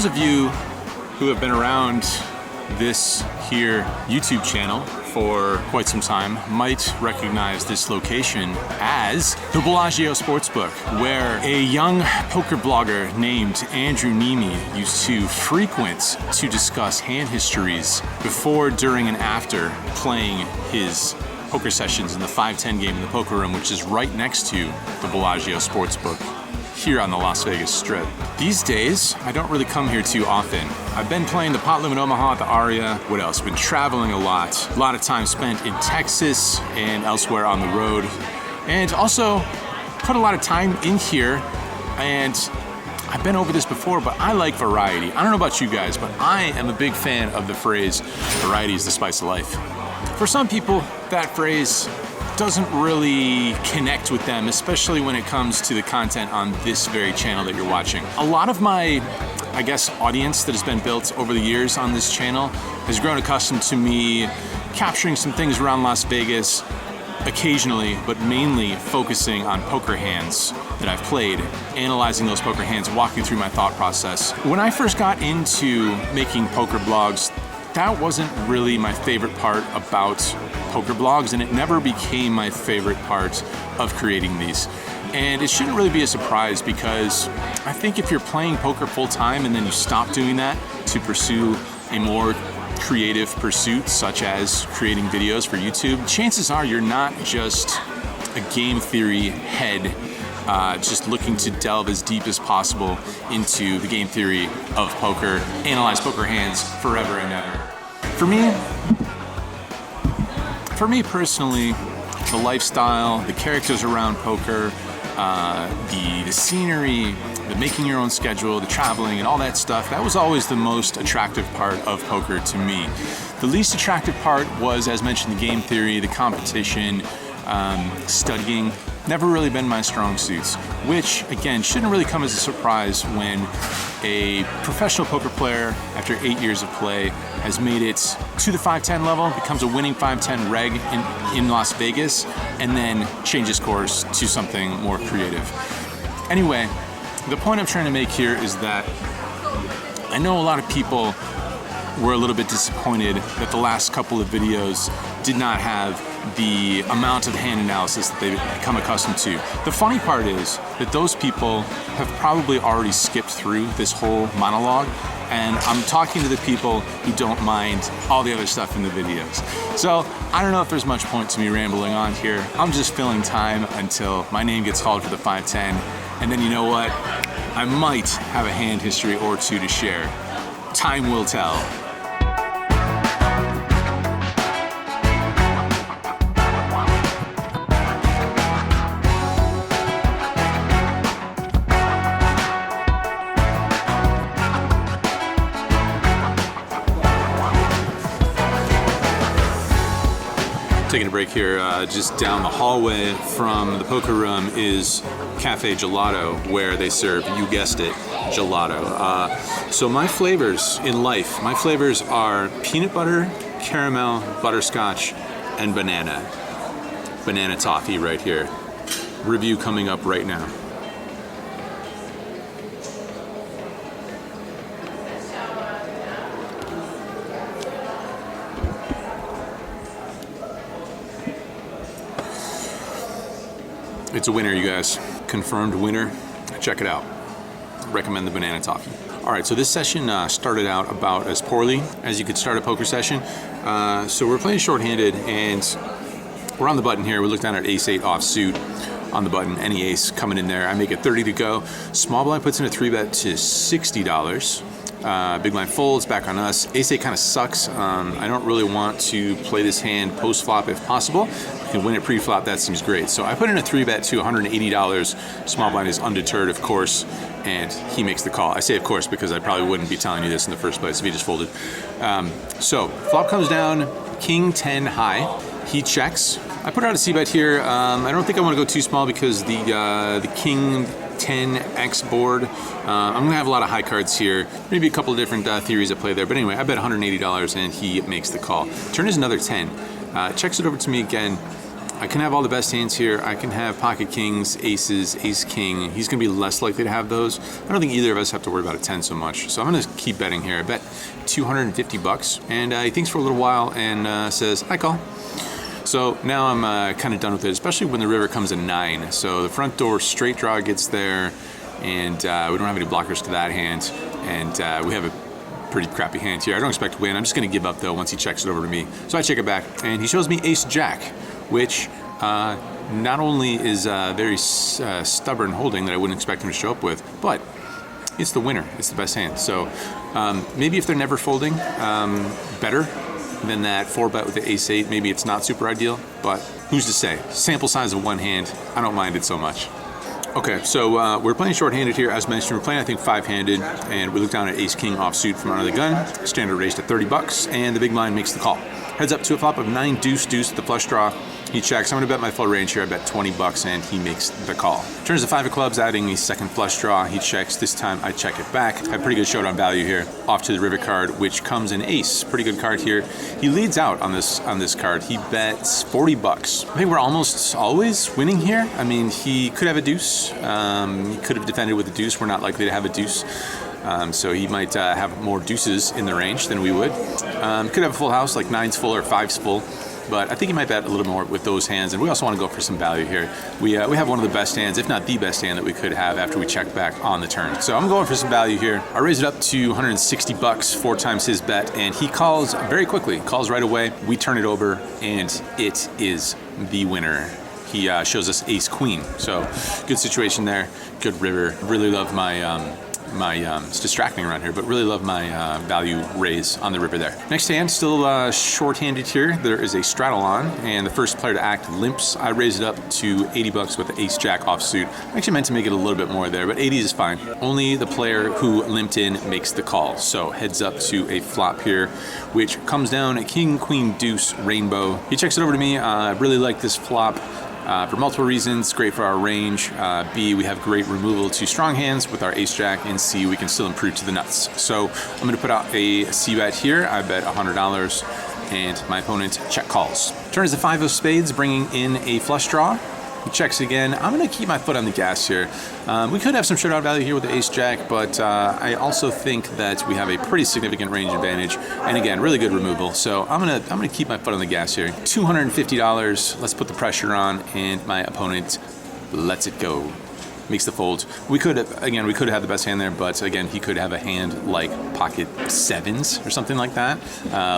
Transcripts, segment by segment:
of you who have been around this here YouTube channel for quite some time might recognize this location as the Bellagio Sportsbook, where a young poker blogger named Andrew Neeme used to frequent to discuss hand histories before, during, and after playing his poker sessions in the 5-10 game in the poker room, which is right next to the Bellagio Sportsbook here on the Las Vegas Strip. These days, I don't really come here too often. I've been playing the Pot Loom in Omaha at the Aria. What else? Been traveling a lot. A lot of time spent in Texas and elsewhere on the road. And also put a lot of time in here, and I've been over this before, but I like variety. I don't know about you guys, but I am a big fan of the phrase, variety is the spice of life. For some people, that phrase doesn't really connect with them, especially when it comes to the content on this very channel that you're watching. A lot of my, I guess, audience that has been built over the years on this channel has grown accustomed to me capturing some things around Las Vegas occasionally, but mainly focusing on poker hands that I've played, analyzing those poker hands, walking through my thought process. When I first got into making poker blogs, that wasn't really my favorite part about poker blogs, and it never became my favorite part of creating these. And it shouldn't really be a surprise, because I think if you're playing poker full time and then you stop doing that to pursue a more creative pursuit, such as creating videos for YouTube, chances are you're not just a game theory head just looking to delve as deep as possible into the game theory of poker, analyze poker hands forever and ever. For me personally, the lifestyle, the characters around poker, the scenery, the making your own schedule, the traveling, and all that stuff, that was always the most attractive part of poker to me. The least attractive part was, as mentioned, the game theory, the competition, studying. Never really been my strong suits, which again shouldn't really come as a surprise when a professional poker player, after 8 years of play, has made it to the 5-10 level, becomes a winning 5-10 reg in Las Vegas, and then changes course to something more creative. Anyway, the point I'm trying to make here is that I know a lot of people were a little bit disappointed that the last couple of videos did not have the amount of hand analysis that they've become accustomed to. The funny part is that those people have probably already skipped through this whole monologue, and I'm talking to the people who don't mind all the other stuff in the videos. So I don't know if there's much point to me rambling on here. I'm just filling time until my name gets called for the 5-10, and then you know what? I might have a hand history or two to share. Time will tell. Taking a break here, just down the hallway from the poker room is Cafe Gelato, where they serve, you guessed it, gelato. So my flavors in life, my flavors are peanut butter, caramel, butterscotch, and banana. Banana toffee right here. Review coming up right now. It's a winner, you guys. Confirmed winner. Check it out. Recommend the banana toffee. All right, so this session started out about as poorly as you could start a poker session. So we're playing shorthanded, and we're on the button here. We look down at ace-8 offsuit on the button, any ace coming in there. I make it 30 to go. Small blind puts in a 3-bet to $60. Big blind folds, back on us. Ace-8 kind of sucks. I don't really want to play this hand post-flop if possible. You can win it pre-flop, that seems great. So I put in a 3-bet to $180. Small blind is undeterred, of course, and he makes the call. I say of course because I probably wouldn't be telling you this in the first place if he just folded. So flop comes down, king 10 high. He checks. I put out a c-bet here. I don't think I want to go too small because the king 10x board. I'm gonna have a lot of high cards here. Maybe a couple of different theories at play there. But anyway, I bet $180 and he makes the call. Turn is another 10. Checks it over to me again. I can have all the best hands here. I can have pocket kings, aces, ace king. He's going to be less likely to have those. I don't think either of us have to worry about a 10 so much. So I'm going to keep betting here. I bet 250 bucks. And he thinks for a little while and says, I call. So now I'm kind of done with it, especially when the river comes a 9. So the front door straight draw gets there, and we don't have any blockers to that hand. And we have a pretty crappy hand here. I don't expect to win. I'm just going to give up, though, once he checks it over to me. So I check it back, and he shows me ace-jack, which not only is very stubborn holding that I wouldn't expect him to show up with, but it's the winner. It's the best hand. So maybe if they're never folding, better than that 4-bet with the ace-8. Maybe it's not super ideal, but who's to say? Sample size of one hand, I don't mind it so much. Okay, so we're playing short-handed here. As mentioned, we're playing, I think, 5-handed, and we look down at ace-king offsuit from under the gun. Standard raised at 30 bucks, and the big blind makes the call. Heads up to a flop of 9 deuce deuce with the flush draw. He checks. I'm going to bet my full range here. I bet 20 bucks, and he makes the call. Turns to 5 of clubs, adding a second flush draw. He checks. This time, I check it back. I have pretty good showdown value here. Off to the river card, which comes in ace. Pretty good card here. He leads out on this card. He bets 40 bucks. I think we're almost always winning here. I mean, he could have a deuce. He could have defended with a deuce. We're not likely to have a deuce. So he might have more deuces in the range than we would. Could have a full house, like 9's full or 5's full. But I think he might bet a little more with those hands. And we also want to go for some value here. We have one of the best hands, if not the best hand that we could have after we check back on the turn. So I'm going for some value here. I raise it up to 160 bucks, 4 times his bet. And he calls very quickly, calls right away. We turn it over, and it is the winner. He shows us ace queen. So good situation there. Good river. Really love my it's distracting around here, but really love my value raise on the river there. Next hand, still short-handed here. There is a straddle on, and the first player to act limps. I raise it up to 80 bucks with the ace-jack offsuit. I actually meant to make it a little bit more there, but 80 is fine. Only the player who limped in makes the call. So heads up to a flop here, which comes down a king, queen, deuce, rainbow. He checks it over to me. I really like this flop. For multiple reasons, great for our range. B, we have great removal to strong hands with our ace-jack, and C, we can still improve to the nuts. So I'm going to put out a C-bet here. I bet $100, and my opponent check calls. Turn is the 5 of spades, bringing in a flush draw. He checks again. I'm going to keep my foot on the gas here. We could have some showdown value here with the ace-jack, but I also think that we have a pretty significant range advantage, and again, really good removal. So I'm gonna keep my foot on the gas here. $250. Let's put the pressure on, and my opponent lets it go. Makes the fold. We could have had the best hand there, but again, he could have a hand like pocket 7s or something like that.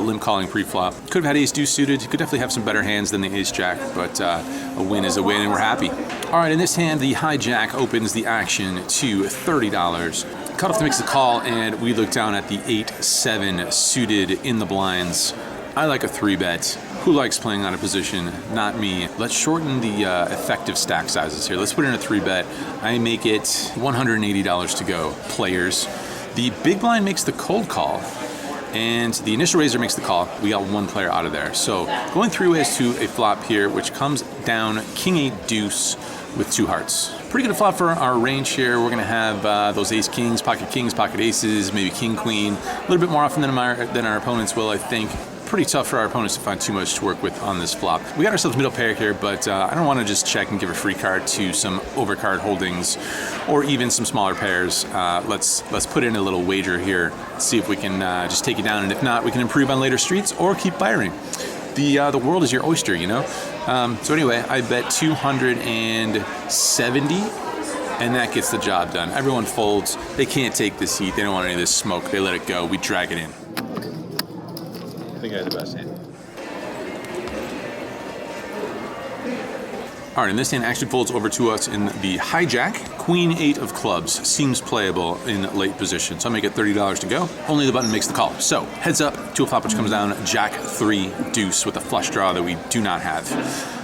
Limp calling pre-flop. Could have had ace deuce suited. He could definitely have some better hands than the ace-jack, but a win is a win, and we're happy. All right, in this hand, the hijack opens the action to $30. Cutoff makes the call, and we look down at the 8-7 suited in the blinds. I like a 3-bet. Who likes playing on a position? Not me. Let's shorten the effective stack sizes here. Let's put in a 3-bet. I make it $180 to go. Players. The big blind makes the cold call, and the initial raiser makes the call. We got one player out of there. So going 3 ways to a flop here, which comes down king 8 deuce with 2 hearts. Pretty good flop for our range here. We're gonna have those ace kings, pocket aces, maybe king queen, a little bit more often than our opponents will, I think. Pretty tough for our opponents to find too much to work with on this flop. We got ourselves middle pair here, but I don't want to just check and give a free card to some overcard holdings or even some smaller pairs. Let's put in a little wager here, see if we can just take it down, and if not, we can improve on later streets or keep firing. The world is your oyster, you know? So anyway, I bet 270, and that gets the job done. Everyone folds. They can't take this heat. They don't want any of this smoke. They let it go. We drag it in. I think I had the best hand. All right, and this hand actually folds over to us in the hijack. Queen 8 of clubs seems playable in late position, so I make it $30 to go. Only the button makes the call. So heads up to a flop which comes down jack 3 deuce with a flush draw that we do not have.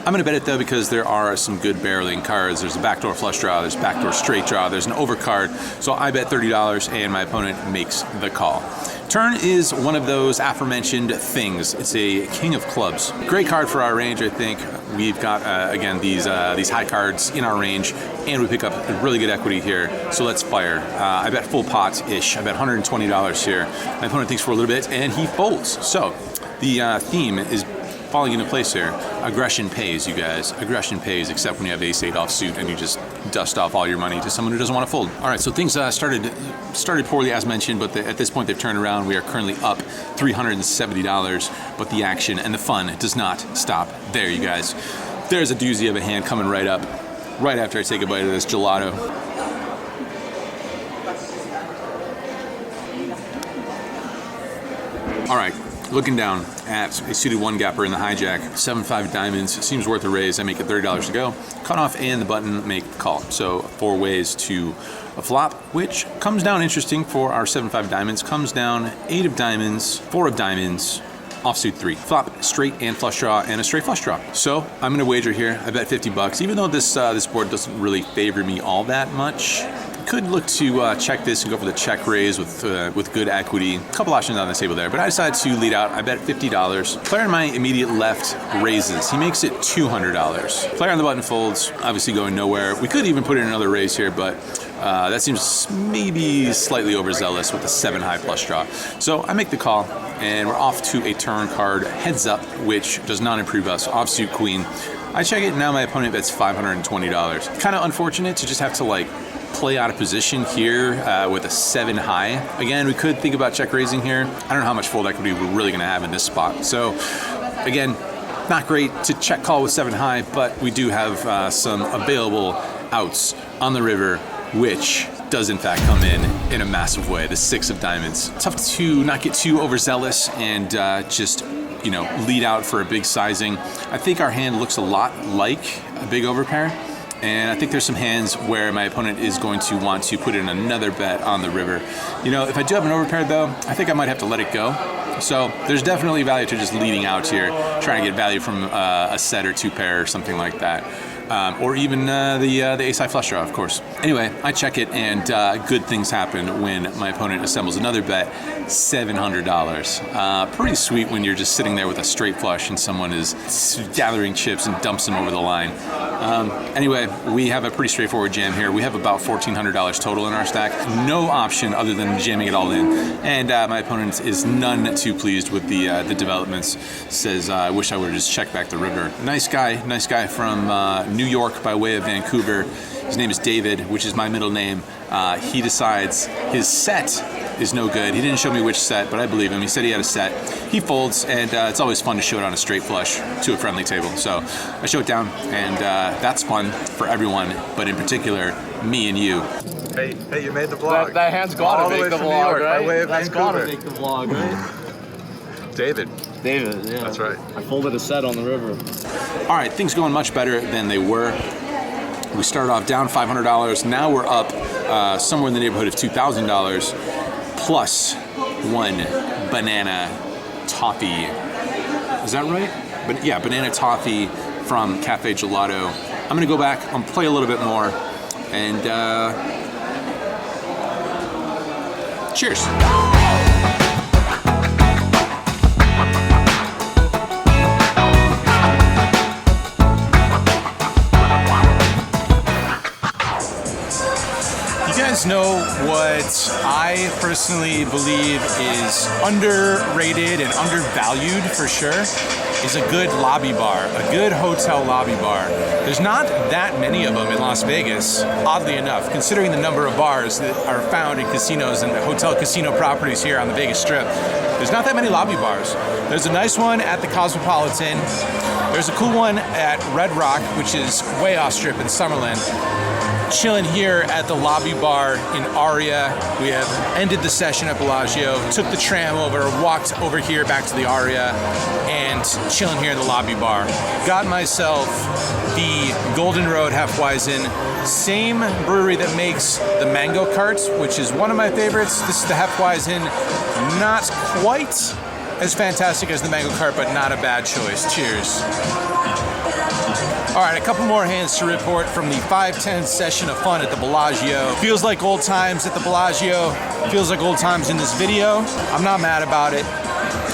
I'm going to bet it though because there are some good barreling cards. There's a backdoor flush draw, there's backdoor straight draw, there's an overcard. So I bet $30 and my opponent makes the call. Turn is one of those aforementioned things. It's a king of clubs. Great card for our range, I think. We've got, again, these high cards in our range, and we pick up really good equity here. So let's fire. I bet full pot-ish. I bet $120 here. My opponent thinks for a little bit, and he folds. So the theme is falling into place here. Aggression pays, you guys. Aggression pays, except when you have ace-8 offsuit and you just dust off all your money to someone who doesn't want to fold. All right, so things started poorly as mentioned, but at this point they've turned around. We are currently up $370, but the action and the fun does not stop there, you guys. There's a doozy of a hand coming right up, right after I take a bite of this gelato. All right, looking down at a suited one gapper in the hijack, 7-5 diamonds, seems worth a raise. I make it $30 to go. Cut off and the button make the call. So 4 ways to a flop, which comes down interesting for our 7-5 diamonds. Comes down 8 of diamonds, 4 of diamonds, offsuit 3. Flop, straight and flush draw, and a straight flush draw. So I'm gonna wager here. I bet 50 bucks. Even though this board doesn't really favor me all that much, could look to check this and go for the check raise with good equity. A couple options on the table there, but I decided to lead out. I bet $50. Player on my immediate left raises. He makes it $200. Player on the button folds, obviously going nowhere. We could even put in another raise here, but that seems maybe slightly overzealous with the 7-high flush draw. So I make the call, and we're off to a turn card heads up, which does not improve us. Offsuit queen. I check it, now my opponent bets $520. Kind of unfortunate to just have to like play out of position here with a 7-high. Again, we could think about check raising here. I don't know how much fold equity we're really gonna have in this spot. So again, not great to check call with 7-high, but we do have some available outs on the river, which does in fact come in a massive way. The 6 of diamonds. Tough to not get too overzealous and just, you know, lead out for a big sizing. I think our hand looks a lot like a big overpair. And I think there's some hands where my opponent is going to want to put in another bet on the river. You know, if I do have an overpair though, I think I might have to let it go. So there's definitely value to just leading out here, trying to get value from a set or 2 pair or something like that. Or even the ace-high flush draw, of course. Anyway, I check it, and good things happen when my opponent assembles another bet, $700. Pretty sweet when you're just sitting there with a straight flush and someone is gathering chips and dumps them over the line. Anyway, we have a pretty straightforward jam here. We have about $1,400 total in our stack. No option other than jamming it all in. And my opponent is none too pleased with the developments. Says, I wish I would have just checked back the river. Nice guy from New York by way of Vancouver. His name is David, which is my middle name. He decides his set is no good. He didn't show me which set, but I believe him. He said he had a set. He folds, and it's always fun to show it on a straight flush to a friendly table. So I show it down, and that's fun for everyone, but in particular, me and you. Hey, you made the vlog. That hand's got to make the vlog, right? By way of That's Vancouver. got to make the vlog, right? David, yeah. that's right. I folded a set on the river. All right, things going much better than they were. We started off down $500. Now we're up somewhere in the neighborhood of $2,000 plus 1 banana toffee. Is that right? But yeah, banana toffee from Cafe Gelato. I'm gonna go back and play a little bit more, and cheers. You guys know what I personally believe is underrated and undervalued for sure is a good lobby bar, a good hotel lobby bar. There's not that many of them in Las Vegas, oddly enough, considering the number of bars that are found in casinos and the hotel casino properties here on the Vegas Strip. There's not that many lobby bars. There's a nice one at the Cosmopolitan. There's a cool one at Red Rock, which is way off Strip in Summerlin. Chilling here at the lobby bar in Aria. We have ended the session at Bellagio, took the tram over, walked over here back to the Aria, and chilling here in the lobby bar. Got myself the Golden Road Hefeweizen, same brewery that makes the Mango Carts, which is one of my favorites. This is the Hefeweizen, not quite as fantastic as the Mango Cart, but not a bad choice. Cheers. All right, a couple more hands to report from the 5-10 session of fun at the Bellagio. Feels like old times at the Bellagio. Feels like old times in this video. I'm not mad about it.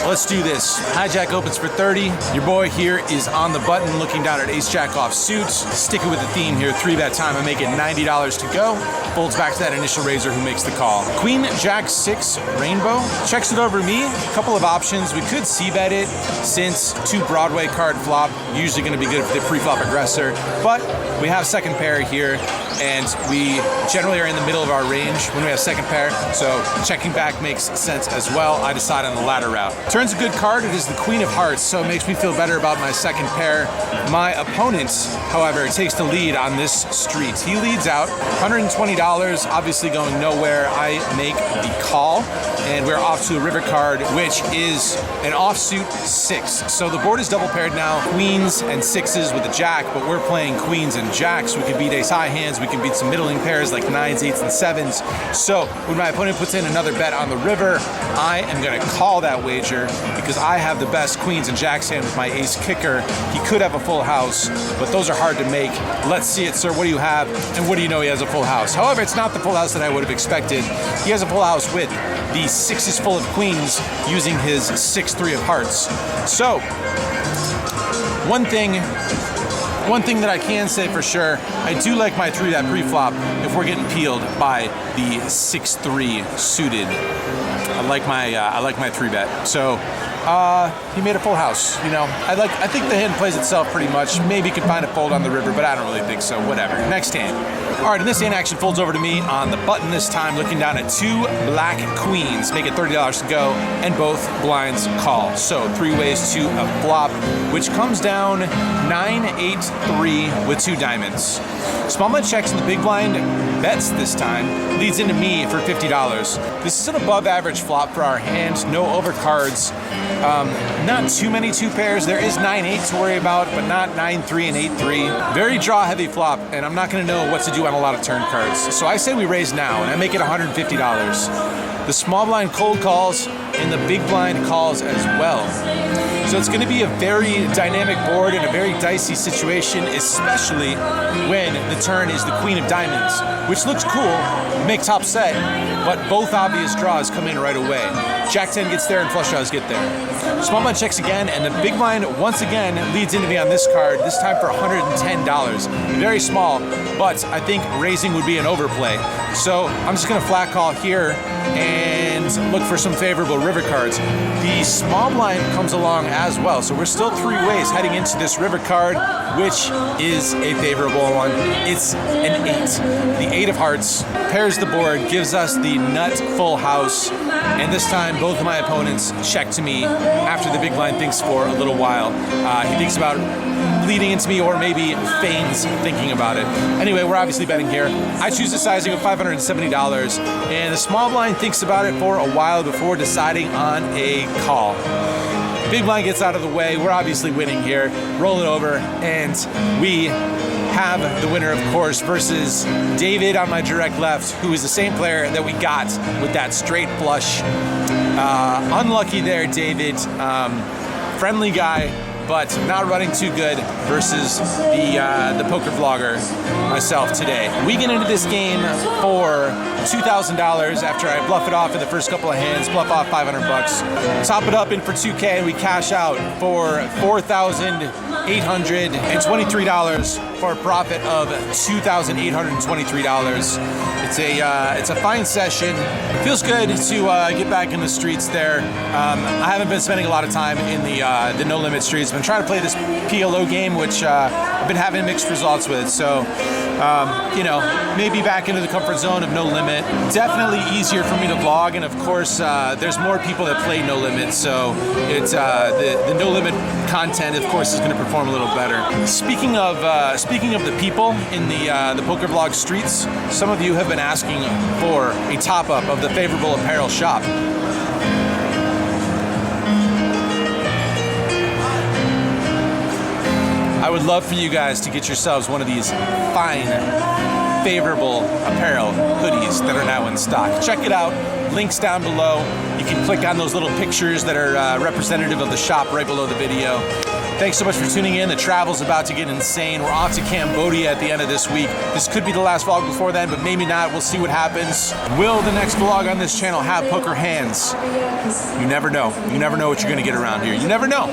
Let's do this. Hijack opens for 30. Your boy here is on the button looking down at ace jack off suit. Sticking with the theme here, 3-bet time. I make it $90 to go. Folds back to that initial raiser who makes the call. Queen Jack 6 Rainbow. Checks it over to me. A couple of options. We could c-bet it since 2 Broadway card flop. Usually going to be good for the pre-flop aggressor. But we have second pair here, and we generally are in the middle of our range when we have second pair, so checking back makes sense as well. I decide on the latter route. Turn's a good card. It is the Queen of Hearts, so it makes me feel better about my second pair. My opponent, however, takes the lead on this street. He leads out $120, obviously going nowhere. I make the call, and we're off to a river card, which is an offsuit 6. So the board is double paired now, queens and 6s with a jack, but we're playing queens and jacks. We can beat ace high hands, we can beat some middling pairs like 9s, 8s, and 7s. So when my opponent puts in another bet on the river, I am going to call that wager because I have the best queens and jacks hand with my ace kicker. He could have a full house, but those are hard to make. Let's see it, sir. What do you have? And what do you know? He has a full house. However, it's not the full house that I would have expected. He has a full house with the 6s full of queens using his 6-3 of hearts. So one thing that I can say for sure, I do like my 3-bet pre-flop if we're getting peeled by the 6-3 suited. I like my 3-bet. So he made a full house. You know, I think the hand plays itself pretty much. Maybe you could find a fold on the river, but I don't really think so. Whatever. Next hand. All right, and this hand action folds over to me on the button this time, looking down at 2 black queens. Make it $30 to go, and both blinds call. So 3 ways to a flop, which comes down 9-8-3 with 2 diamonds. Small blind checks in the big blind, bets this time, leads into me for $50. This is an above average flop for our hand, no overcards. Not too many 2 pairs. There is 9-8 to worry about, but not 9-3 and 8-3. Very draw heavy flop, and I'm not going to know what to do on a lot of turn cards. So I say we raise now, and I make it $150. The small blind cold calls, and the big blind calls as well. So it's going to be a very dynamic board and a very dicey situation, especially when the turn is the Queen of Diamonds, which looks cool, make top set, but both obvious draws come in right away. Jack 10 gets there and flush draws get there. Small blind checks again, and the big blind once again leads into me on this card, this time for $110. Very small, but I think raising would be an overplay. So I'm just going to flat call here and look for some favorable river cards. The small blind comes along as well, so we're still 3 ways heading into this river card, which is a favorable one. It's an 8. The 8 of hearts pairs the board, gives us the nut full house, and this time both of my opponents check to me after the big blind thinks for a little while. He thinks about leading into me or maybe feigns thinking about it. Anyway, we're obviously betting here. I choose a sizing of $570, and the small blind thinks about it for a while before deciding on a call. Big blind gets out of the way. We're obviously winning here. Roll it over, and we have the winner, of course, versus David on my direct left, who is the same player that we got with that straight flush. Unlucky there, David. Friendly guy, but not running too good versus the poker vlogger myself today. We get into this game for $2,000 after I bluff it off in the first couple of hands, bluff off $500. Top it up in for $2K, and we cash out for $4,823 for a profit of $2,823. It's a fine session. It feels good to get back in the streets there. I haven't been spending a lot of time in the no limit streets. I've been trying to play this PLO game, which I've been having mixed results with. So, maybe back into the comfort zone of no limit. Definitely easier for me to vlog, and of course, there's more people that play no limit. So it's the no limit content, of course, is going to perform a little better. Speaking of the people in the poker vlog streets, some of you have been asking for a top-up of the favorable apparel shop. I would love for you guys to get yourselves one of these fine, favorable apparel hoodies that are now in stock. Check it out. Links down below. You can click on those little pictures that are representative of the shop right below the video. Thanks so much for tuning in. The travel's about to get insane. We're off to Cambodia at the end of this week. This could be the last vlog before then, but maybe not. We'll see what happens. Will the next vlog on this channel have poker hands? You never know. You never know what you're gonna get around here. You never know.